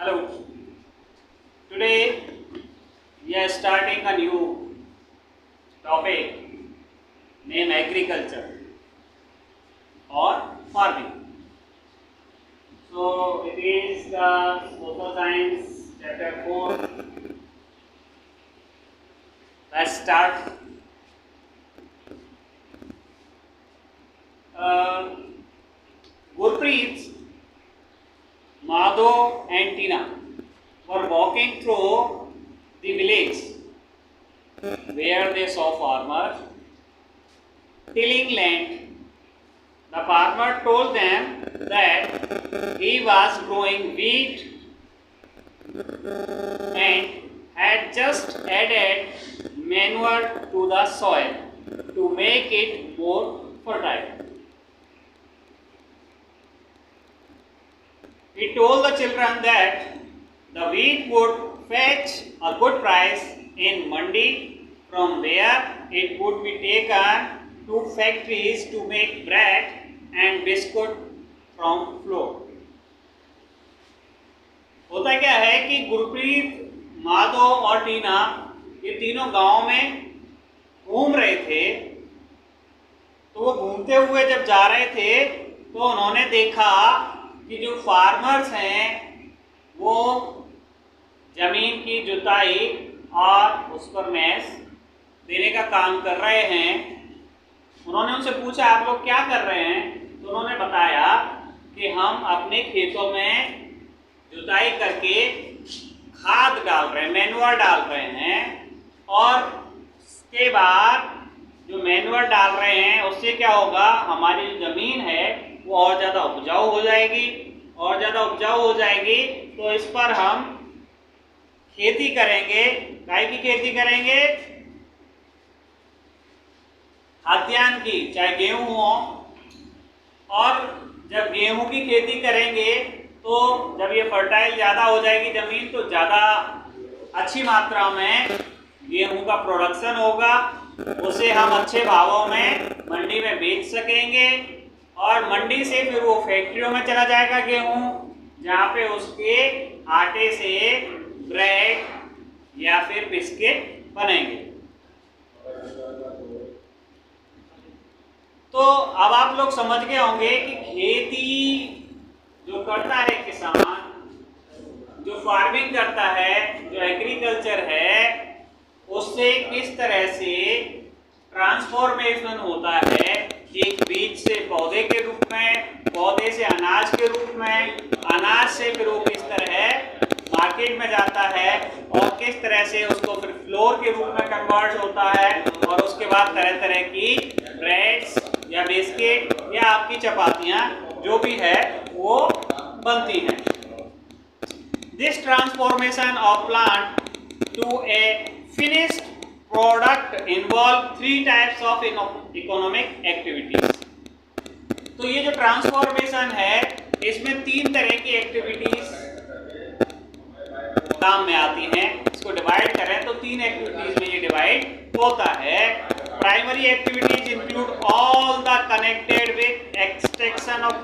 Hello. Today we are starting a new topic named agriculture or farming. So it is the social science chapter 4. Let's start. Gurpreet, Madhav and Tina were walking through the village where they saw farmers tilling land. The farmer told them that he was growing wheat and had just added manure to the soil to make it more fertile. He told the children that the wheat would fetch a good price in mandi, from where it would be taken to factories to make bread and biscuit from flour. होता क्या है कि गुरप्रीत, माधव और टीना ये तीनों गांव में घूम रहे थे। तो वो घूमते हुए जब जा रहे थे तो उन्होंने देखा कि जो फार्मर्स हैं वो जमीन की जुताई और उस पर मैस देने का काम कर रहे हैं। उन्होंने उनसे पूछा आप लोग क्या कर रहे हैं, तो उन्होंने बताया कि हम अपने खेतों में जुताई करके खाद डाल रहे हैं, मैन्योर डाल रहे हैं, और उसके बाद जो मैन्योर डाल रहे हैं उससे क्या होगा, हमारी जो ज़मीन है वो और ज़्यादा उपजाऊ हो जाएगी। और ज़्यादा उपजाऊ हो जाएगी तो इस पर हम खेती करेंगे। काय की खेती करेंगे? खाद्यान्न की, चाहे गेहूं हो। और जब गेहूं की खेती करेंगे तो जब ये फर्टाइल ज़्यादा हो जाएगी ज़मीन तो ज़्यादा अच्छी मात्रा में गेहूं का प्रोडक्शन होगा। उसे हम अच्छे भावों में मंडी में बेच सकेंगे और मंडी से फिर वो फैक्ट्रियों में चला जाएगा गेहूं, जहाँ पे उसके आटे से ब्रेड या फिर बिस्किट बनेंगे। तो अब आप लोग समझ गए होंगे कि खेती जो करता है किसान, जो फार्मिंग करता है, जो एग्रीकल्चर है, उससे किस तरह से ट्रांसफॉर्मेशन होता है, एक बीज से पौधे के रूप में, पौधे से अनाज के रूप में, अनाज से फिर वो किस तरह मार्केट में जाता है और किस तरह से उसको फिर फ्लोर के रूप में कन्वर्ट होता है और उसके बाद तरह तरह की ब्रेड्स या बिस्किट या आपकी चपातियाँ जो भी है वो बनती हैं। This transformation of plant to a finished product involve 3 types of economic activities. तो ये जो ट्रांसफॉर्मेशन है इसमें 3 तरह की एक्टिविटीज काम में आती हैं। इसको डिवाइड करें तो 3 एक्टिविटीज में ये डिवाइड होता है। Primary activities include all the connected with extraction of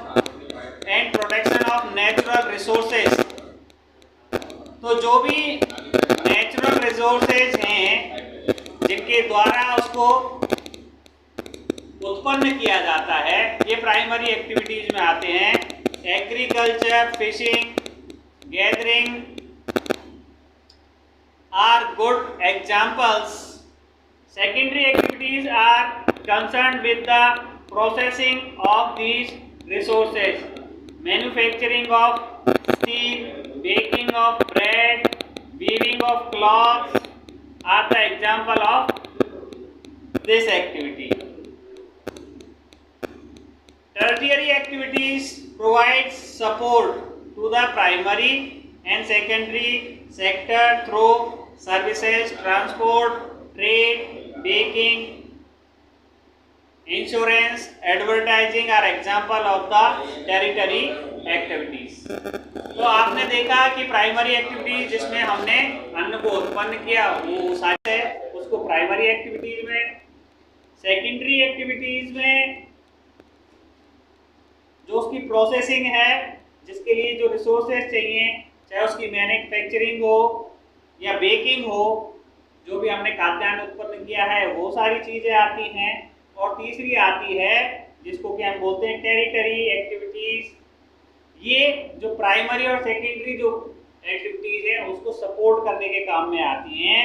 and protection of natural resources. तो जो भी नेचुरल रिसोर्सेज हैं जिनके द्वारा उसको उत्पन्न किया जाता है, ये प्राइमरी एक्टिविटीज में आते हैं। Agriculture, fishing, gathering are good examples. Secondary activities are concerned with the processing of these resources. Manufacturing of steel, baking of bread, weaving of cloths are the example of this activity. Tertiary activities provide support to the primary and secondary sector through services, transport, trade, baking, insurance, advertising are example of the tertiary activities. तो आपने देखा कि primary activities जिसमें हमने अन्न को उत्पन्न किया वो सारे उसको प्राइमरी एक्टिविटीज में। सेकेंडरी एक्टिविटीज में जो उसकी प्रोसेसिंग है, जिसके लिए जो रिसोर्सेज चाहिए, चाहे उसकी मैन्युफैक्चरिंग हो या बेकिंग हो, जो भी हमने खाद्यान्न उत्पन्न किया है वो सारी चीजें आती हैं। और तीसरी आती है जिसको कि हम बोलते हैं टेरिटरी एक्टिविटीज। ये जो प्राइमरी और सेकेंडरी जो एक्टिविटीज है उसको सपोर्ट करने के काम में आती हैं,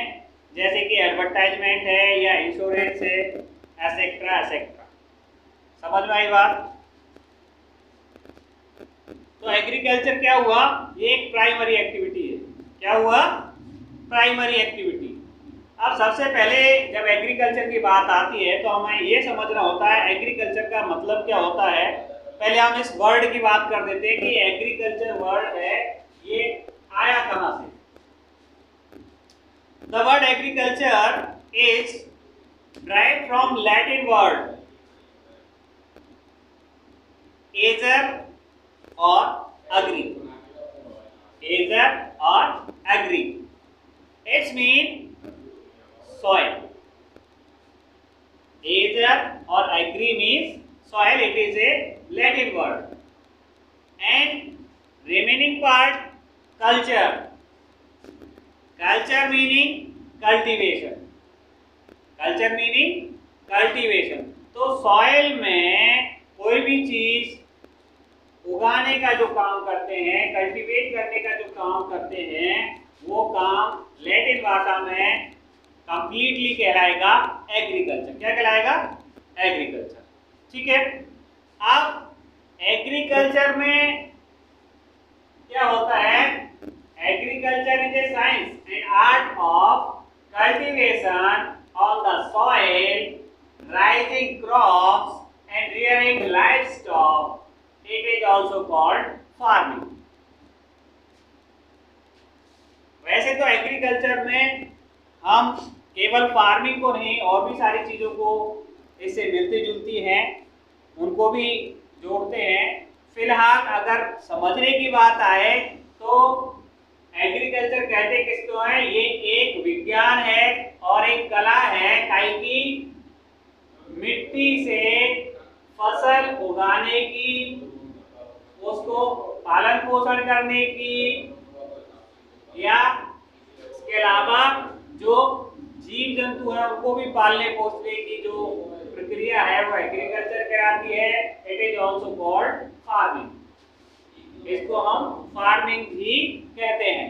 जैसे कि एडवर्टाइजमेंट है या इंश्योरेंस है, एसेट्रा एसेट्रा। समझ में आई बात? तो एग्रीकल्चर क्या हुआ? ये एक प्राइमरी एक्टिविटी है। क्या हुआ? Primary activity. अब सबसे पहले जब एग्रीकल्चर की बात आती है तो हमें ये समझना होता है एग्रीकल्चर का मतलब क्या होता है। पहले हम इस वर्ड की बात कर देते हैं कि एग्रीकल्चर वर्ड है ये आया कहां से। The word agriculture is derived from Latin word ager or agree. Ager or agree. Its mean soil. Ager or agree means soil. It is a Latin word. And remaining part culture. Culture meaning cultivation. Culture meaning cultivation. तो soil में कोई भी चीज उगाने का जो काम करते हैं, कल्टीवेट करने का जो काम करते हैं, वो काम लैटिन भाषा में कंप्लीटली कहलाएगा एग्रीकल्चर। क्या कहलाएगा? एग्रीकल्चर। ठीक है। अब एग्रीकल्चर में क्या होता है? Agriculture is a science and art of cultivation on the soil, raising crops and rearing livestock. It is also called farming. वैसे तो एग्रीकल्चर में हम केवल फार्मिंग को नहीं और भी सारी चीज़ों को इससे मिलती जुलती हैं उनको भी जोड़ते हैं। फिलहाल अगर समझने की बात आए तो एग्रीकल्चर कहते किसको है? ये एक विज्ञान है और एक कला है कि मिट्टी से फसल उगाने की, उसको पालन पोषण करने की, या इसके अलावा जो जीव जंतु है उनको भी पालने पोषने की जो प्रक्रिया है वो एग्रीकल्चर कहलाती है। It is also called farming. इसको हम फार्मिंग भी कहते हैं।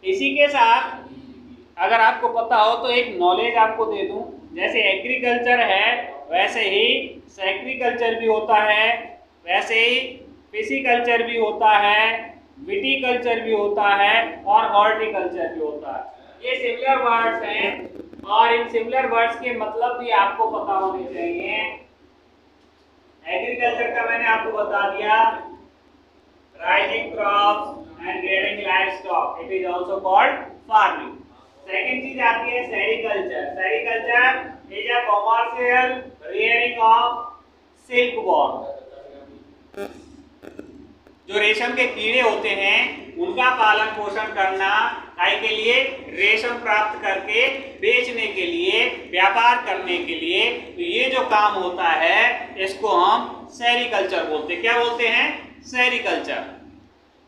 इसी के साथ अगर आपको पता हो तो एक नॉलेज आपको दे दूं, जैसे एग्रीकल्चर है वैसे ही सेक्रीकल्चर भी होता है, वैसे ही फिशिकल्चर भी होता है, विटीकल्चर भी होता है और हॉर्टिकल्चर भी होता है। ये सिमिलर वर्ड्स हैं और इन सिमिलर वर्ड्स के मतलब भी आपको पता होने चाहिए। एग्रीकल्चर का मैंने आपको बता दिया, rising crops and rearing livestock, it is also called farming. Second चीज आती है sericulture. Sericulture is a commercial rearing of silk worm. जो रेशम के कीड़े होते हैं उनका पालन पोषण करना, काय के लिए? रेशम प्राप्त करके बेचने के लिए, व्यापार करने के लिए। तो ये जो काम होता है इसको हम सेरिकल्चर बोलते हैं। क्या बोलते हैं? सेरिकल्चर।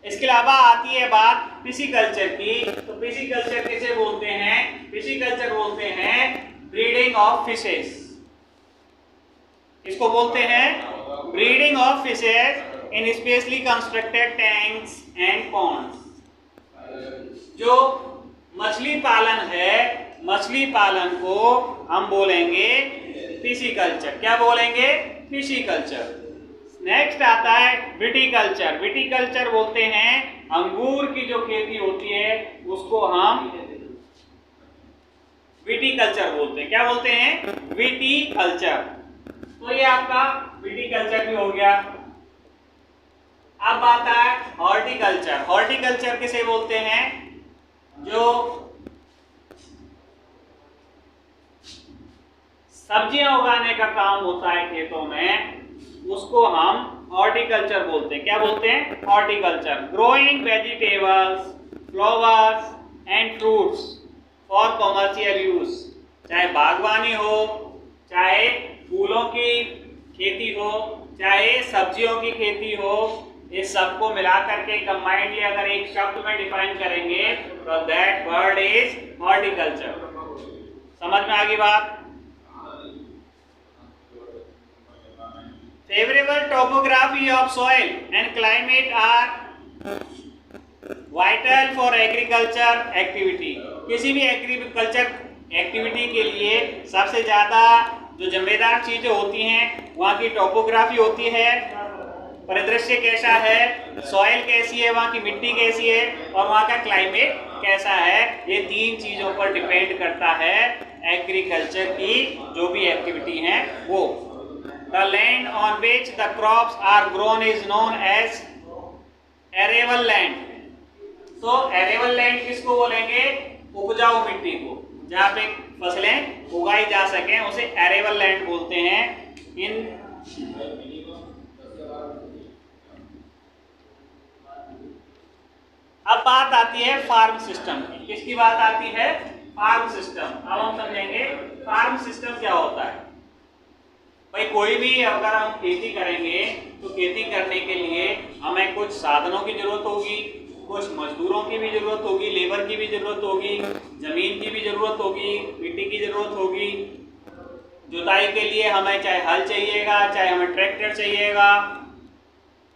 इसके अलावा आती है बात फिशिकल्चर की। तो फिशिकल्चर किसे बोलते हैं? फिशिकल्चर बोलते हैं ब्रीडिंग ऑफ फिशेस। इसको बोलते हैं breeding of fishes in specially constructed tanks and ponds. जो मछली पालन है, मछली पालन को हम बोलेंगे फिशिकल्चर। क्या बोलेंगे? फिशिकल्चर। नेक्स्ट आता है विटीकल्चर। विटीकल्चर बोलते हैं अंगूर की जो खेती होती है उसको हम विटीकल्चर बोलते हैं। क्या बोलते हैं? विटीकल्चर। तो ये आपका विटीकल्चर भी हो गया। अब आता है हॉर्टिकल्चर। हॉर्टिकल्चर किसे बोलते हैं? जो सब्जियां उगाने का काम होता है खेतों में उसको हम हॉर्टिकल्चर बोलते हैं। क्या बोलते हैं? Horticulture. Growing vegetables, flowers and fruits for commercial use. चाहे बागवानी हो, चाहे फूलों की खेती हो, चाहे सब्जियों की खेती हो, इस सबको मिला करके कंबाइंडली अगर एक शब्द में डिफाइन करेंगे तो दैट वर्ड इज हॉर्टिकल्चर। समझ में आ गई बात? Favourable topography of soil and climate are vital for agriculture activity. किसी भी एग्रीकल्चर एक्टिविटी के लिए सबसे ज़्यादा जो जिम्मेदार चीज़ें होती हैं वहाँ की टोपोग्राफी होती है, परिदृश्य कैसा है, सॉइल कैसी है, वहाँ की मिट्टी कैसी है और वहाँ का क्लाइमेट कैसा है। ये तीन चीज़ों पर डिपेंड करता है एग्रीकल्चर की जो भी एक्टिविटी हैं वो। The land on which the crops are grown is known as arable land. तो एरेबल लैंड किसको बोलेंगे? उपजाऊ मिट्टी को, जहाँ पे फसलें उगाई जा सकें उसे एरेबल लैंड बोलते हैं। अब बात आती है फार्म सिस्टम की। किसकी बात आती है? Farm system. अब हम समझेंगे फार्म सिस्टम क्या होता है। भाई कोई भी अगर हम खेती करेंगे तो खेती करने के लिए हमें कुछ साधनों की जरूरत होगी, कुछ मजदूरों की भी जरूरत होगी, लेबर की भी जरूरत होगी, जमीन की भी जरूरत होगी, मिट्टी की जरूरत होगी। जुताई के लिए हमें चाहे हल चाहिएगा, चाहे हमें ट्रैक्टर चाहिएगा।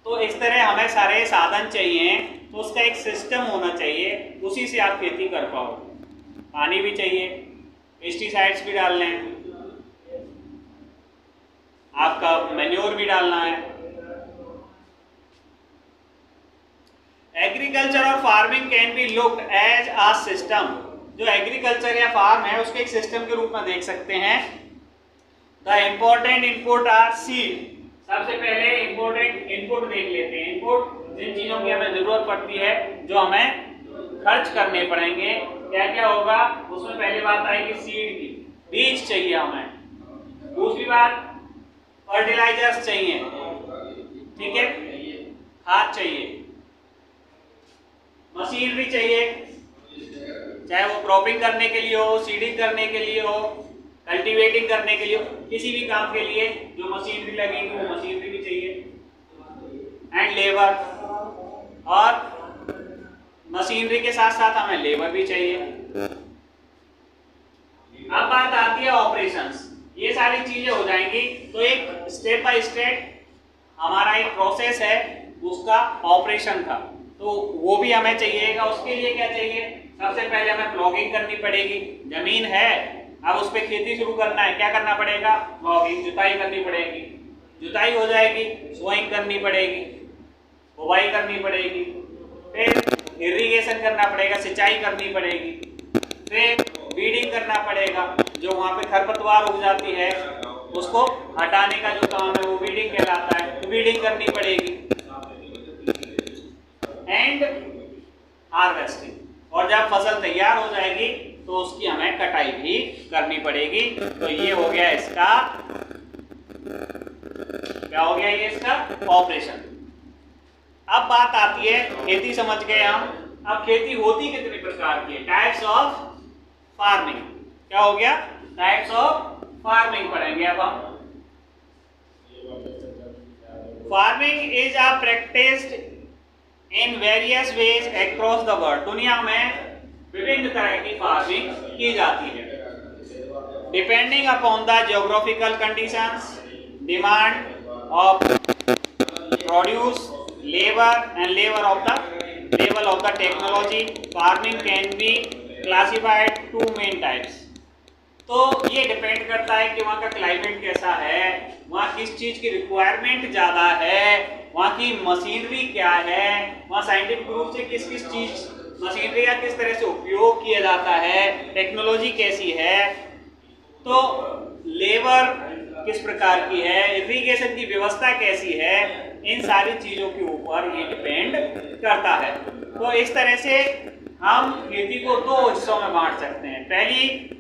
तो इस तरह हमें सारे साधन चाहिए, तो उसका एक सिस्टम होना चाहिए, उसी से आप खेती कर पाओ। पानी भी चाहिए, पेस्टिसाइड्स भी डालने हैं, आपका मैन्योर भी डालना है। एग्रीकल्चर और farming can be looked as a system. जो एग्रीकल्चर या फार्म है उसको एक सिस्टम के रूप में देख सकते हैं। The important input are seed. सबसे पहले इम्पोर्टेंट इनपुट देख लेते हैं। इनपुट जिन चीजों की हमें जरूरत पड़ती है, जो हमें खर्च करने पड़ेंगे, क्या क्या होगा उसमें पहली बात आएगी सीड की, बीज चाहिए हमें। दूसरी बात फर्टिलाइजर्स चाहिए, ठीक है, खाद चाहिए, मशीनरी चाहिए, चाहे वो क्रॉपिंग करने के लिए हो, सीडिंग करने के लिए हो, कल्टीवेटिंग करने के लिए हो, किसी भी काम के लिए जो मशीनरी लगेगी वो मशीनरी भी चाहिए। एंड लेबर, और मशीनरी के साथ साथ हमें लेबर भी चाहिए। अब बात आती है ऑपरेशंस। ये सारी चीजें हो जाएंगी तो एक स्टेप बाय स्टेप हमारा एक प्रोसेस है उसका ऑपरेशन का, तो वो भी हमें चाहिएगा। उसके लिए क्या चाहिए? सबसे पहले हमें प्लॉगिंग करनी पड़ेगी। जमीन है, अब उस पर खेती शुरू करना है, क्या करना पड़ेगा? प्लॉगिंग, जुताई करनी पड़ेगी। जुताई हो जाएगी, सोइंग करनी पड़ेगी, बुवाई करनी पड़ेगी, फिर इरिगेशन करना पड़ेगा, सिंचाई करनी पड़ेगी, फिर वीडिंग करना पड़ेगा। जो वहाँ पे खरपतवार उग जाती है उसको हटाने का जो काम है वो वीडिंग कहलाता है, तो वीडिंग करनी पड़ेगी। एंड हार्वेस्टिंग, और जब फसल तैयार हो जाएगी तो उसकी हमें कटाई भी करनी पड़ेगी। तो ये हो गया इसका, क्या हो गया ये इसका ऑपरेशन। अब बात आती है खेती, समझ गए हम। अब खेती होती कितने प्रकार की है? Types of farming. क्या हो गया? टाइप्स ऑफ फार्मिंग पढ़ेंगे अब हम। Farming is a practised in various ways across the world. दुनिया में विभिन्न तरह की फार्मिंग की जाती है, depending upon the geographical conditions, demand of produce, labour and level of the technology. Farming can be classified to main types. तो ये डिपेंड करता है कि वहाँ का क्लाइमेट कैसा है, वहाँ किस चीज़ की रिक्वायरमेंट ज़्यादा है, वहाँ की मशीनरी क्या है, वहाँ साइंटिफिक रूप से किस किस चीज़ मशीनरी का किस तरह से उपयोग किया जाता है, टेक्नोलॉजी कैसी है, तो लेबर किस प्रकार की है, इरिगेशन की व्यवस्था कैसी है, इन सारी चीज़ों के ऊपर ये डिपेंड करता है। तो इस तरह से हम खेती को दो हिस्सों में बांट सकते हैं। पहली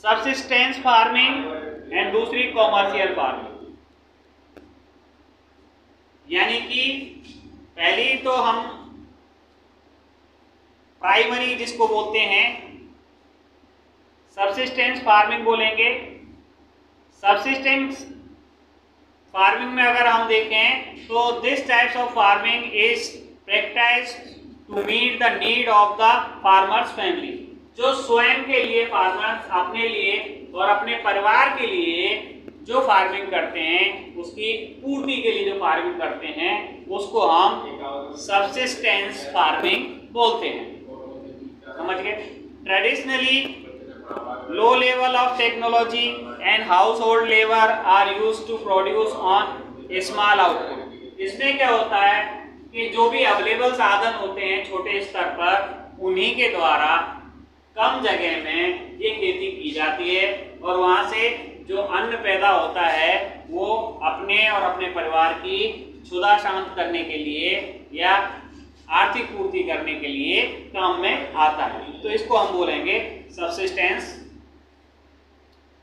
सबसिस्टेंस फार्मिंग एंड दूसरी कॉमर्शियल फार्मिंग। यानी कि पहली तो हम प्राइमरी जिसको बोलते हैं सबसिस्टेंस फार्मिंग बोलेंगे। सबसिस्टेंस फार्मिंग में अगर हम देखें तो this types of farming is practised to meet the need of the farmers family. जो स्वयं के लिए फार्मर्स अपने लिए और अपने परिवार के लिए जो फार्मिंग करते हैं, उसकी पूर्ति के लिए जो फार्मिंग करते हैं, उसको हम सबसिस्टेंस फार्मिंग बोलते हैं। समझ गए? Traditionally low level of technology and household labour are used to produce on small output. इसमें क्या होता है कि जो भी अवेलेबल साधन होते हैं छोटे स्तर पर, उन्हीं के द्वारा कम जगह में ये खेती की जाती है और वहाँ से जो अन्न पैदा होता है वो अपने और अपने परिवार की क्षुधा शांत करने के लिए या आर्थिक पूर्ति करने के लिए काम में आता है। तो इसको हम बोलेंगे सबसिस्टेंस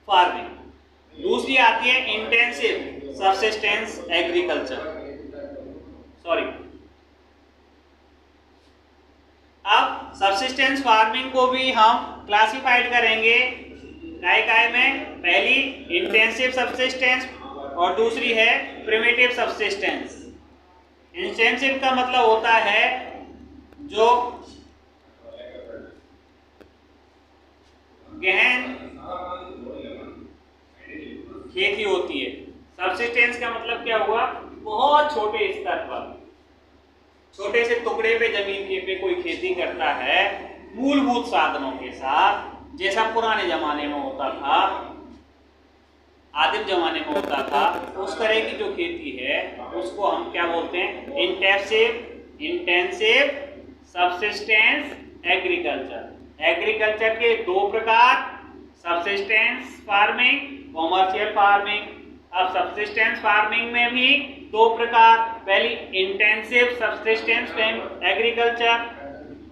फार्मिंग। दूसरी आती है इंटेंसिव सबसिस्टेंस एग्रीकल्चर। सॉरी, अब सबसिस्टेंस फार्मिंग को भी हम क्लासिफाइड करेंगे काय में। पहली इंटेंसिव सबसिस्टेंस और दूसरी है प्रिमिटिव सबसिस्टेंस। इंटेंसिव का मतलब होता है जो गहन खेती होती है। सबसिस्टेंस का मतलब क्या हुआ? बहुत छोटे स्तर पर, छोटे से टुकड़े पे जमीन के पे कोई खेती करता है मूलभूत साधनों के साथ, जैसा पुराने जमाने में होता था, आदिम जमाने में होता था, उस तरह की जो खेती है उसको हम क्या बोलते हैं? Intensive subsistence agriculture. एग्रीकल्चर के दो प्रकार, सबसिस्टेंस फार्मिंग, कॉमर्शियल फार्मिंग। अब सबसिस्टेंस फार्मिंग में भी दो प्रकार, पहली इंटेंसिव सबसिस्टेंस एग्रीकल्चर।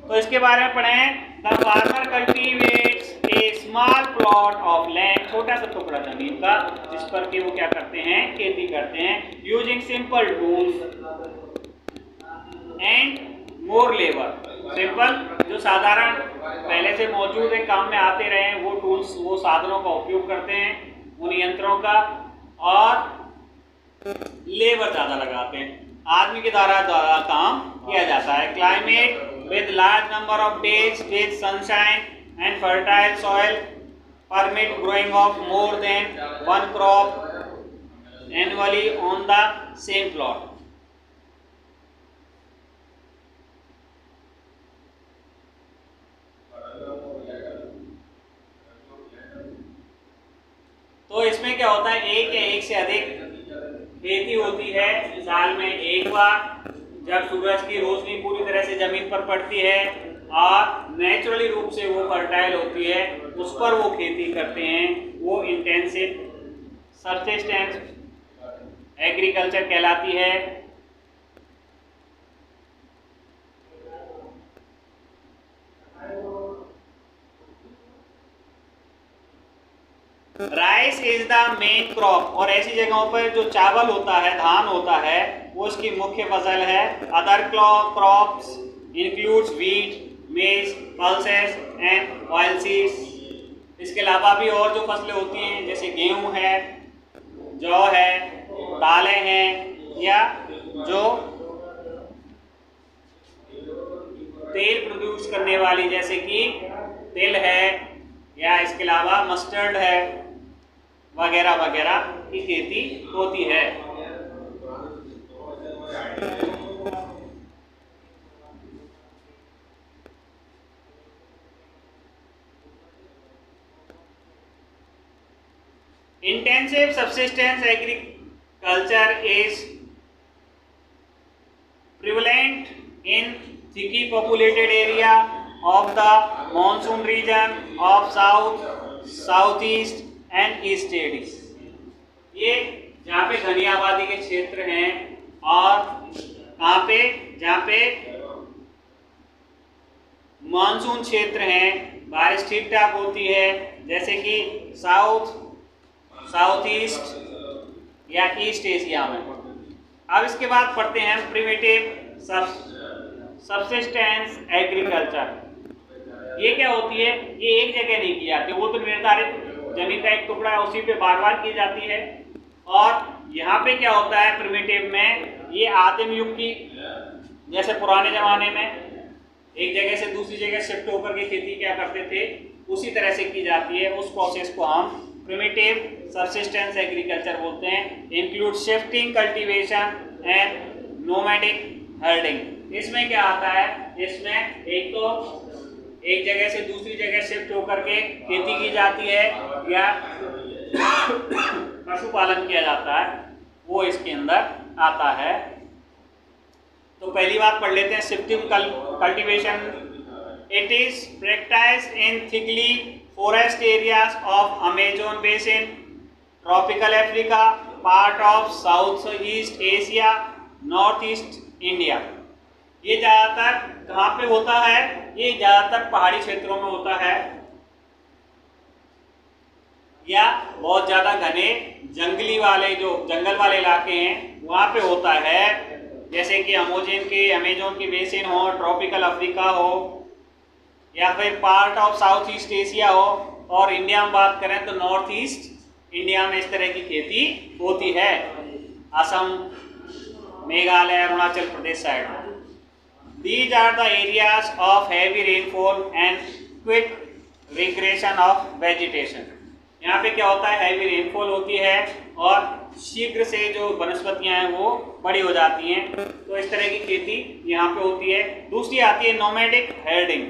तो इसके बारे में पढ़ें। The farmer cultivates a small plot of land, छोटा सा टुकड़ा जमीन का, जिस पर कि वो क्या करते हैं? खेती करते हैं। Using simple tools and more labour. Simple जो साधारण पहले से मौजूद है, काम में आते रहे, वो टूल्स, वो साधनों का उपयोग करते हैं, उन यंत्रों का, और लेबर ज्यादा लगाते हैं। आदमी के द्वारा काम किया जाता है। Climate with large number of days with sunshine and fertile soil permit growing of more than one crop annually on the same plot. तो इसमें क्या होता है? एक या एक से अधिक खेती होती है साल में एक बार, जब सूरज की रोशनी पूरी तरह से जमीन पर पड़ती है और नेचुरली रूप से वो फर्टाइल होती है, उस पर वो खेती करते हैं। वो इंटेंसिव सबसिस्टेंस एग्रीकल्चर कहलाती है। Rice is the main crop, और ऐसी जगहों पर जो चावल होता है, धान होता है, वो उसकी मुख्य फसल है। अदर क्रॉप्स इंक्लूड्स व्हीट, मेज, पल्सेस एंड ऑयलसीड्स। इसके अलावा भी और जो फसलें होती हैं, जैसे गेहूं है, जौ है, दालें हैं, या जो तेल प्रोड्यूस करने वाली, जैसे कि तिल है, या इसके अलावा मस्टर्ड है, वगैरह वगैरह की खेती होती है। Intensive subsistence agriculture is prevalent in thickly populated area of the monsoon region of south, southeast and east states। ये जहाँ पे घनी आबादी के क्षेत्र हैं, और कहाँ पे? जहाँ पे मानसून क्षेत्र हैं, बारिश ठीक ठाक होती है, जैसे कि साउथ, साउथ ईस्ट या ईस्ट एशिया में। अब इसके बाद पढ़ते हैं प्रिमिटिव सबसिस्टेंस एग्रीकल्चर। ये क्या होती है? ये एक जगह नहीं की जाती, वो तो निर्धारित जमीन का एक टुकड़ा है, उसी पे बार बार की जाती है, और यहाँ पे क्या होता है प्रिमिटिव में, ये आदिम युग की, जैसे पुराने जमाने में एक जगह से दूसरी जगह शिफ्ट होकर के खेती क्या करते थे, उसी तरह से की जाती है। उस प्रोसेस को हम प्रिमिटिव सबसिस्टेंस एग्रीकल्चर बोलते हैं। Include shifting, cultivation and nomadic herding. इसमें क्या आता है, इसमें एक तो एक जगह से दूसरी जगह शिफ्ट होकर के खेती की जाती है या पशुपालन किया जाता है, वो इसके अंदर आता है। तो पहली बात पढ़ लेते हैं, shifting cultivation. It is practised in thickly forest areas of Amazon basin, tropical Africa, part of south east Asia, north east India. ये ज़्यादातर कहाँ पे होता है, ये ज़्यादातर पहाड़ी क्षेत्रों में होता है या बहुत ज़्यादा घने जंगली वाले जो जंगल वाले इलाके हैं वहाँ पे होता है, जैसे कि अमेजोन के बेसिन हो, ट्रॉपिकल अफ्रीका हो, या फिर part of south east Asia हो, और इंडिया में बात करें तो नॉर्थ ईस्ट इंडिया में इस तरह की खेती होती है, असम, मेघालय, अरुणाचल प्रदेश साइड में। These are the areas of heavy rainfall and quick regression of vegetation. यहाँ पे क्या होता है, हैवी रेनफॉल होती है और शीघ्र से जो वनस्पतियाँ हैं वो बड़ी हो जाती हैं, तो इस तरह की खेती यहाँ पे होती है। दूसरी आती है nomadic herding.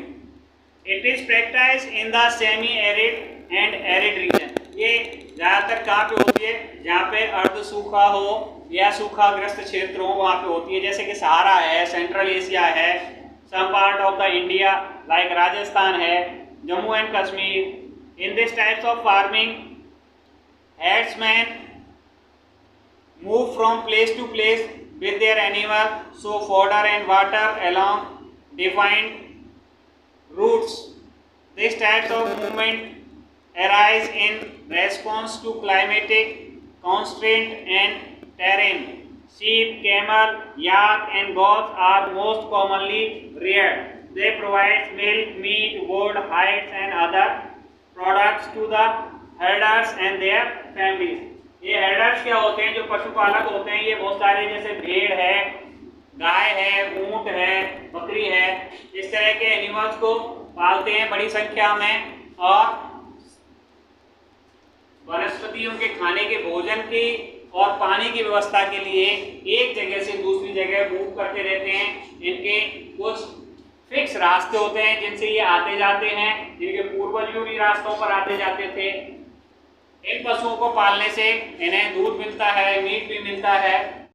It is practised in the semi arid and arid region. ये ज़्यादातर कहाँ पे होती है, जहाँ पे अर्ध सूखा हो या सूखाग्रस्त क्षेत्र हो वहाँ पे होती है, जैसे कि सहारा है, सेंट्रल एशिया है, some part of the India like Rajasthan है, Jammu and Kashmir. In this types of farming herdsmen move from place to place with their animal, so fodder and water along defined routes. These types of movement arise in response to climatic constraint and terrain. Sheep, camel, yak and goats are most commonly reared. They provide milk, meat, wood, hides and other products to the herders and their families. ये herders क्या होते हैं, जो पशुपालक होते हैं, ये बहुत सारे जैसे भेड़ है, गाय है, ऊंट है, बकरी है, इस तरह के एनिमल्स को पालते हैं बड़ी संख्या में और वनस्पतियों के खाने के भोजन की और पानी की व्यवस्था के लिए एक जगह से दूसरी जगह मूव करते रहते हैं। इनके कुछ फिक्स रास्ते होते हैं जिनसे ये आते जाते हैं, जिनके पूर्वज भी उन्हीं रास्तों पर आते जाते थे। इन पशुओं को पालने से इन्हें दूध मिलता है, मीट भी मिलता है।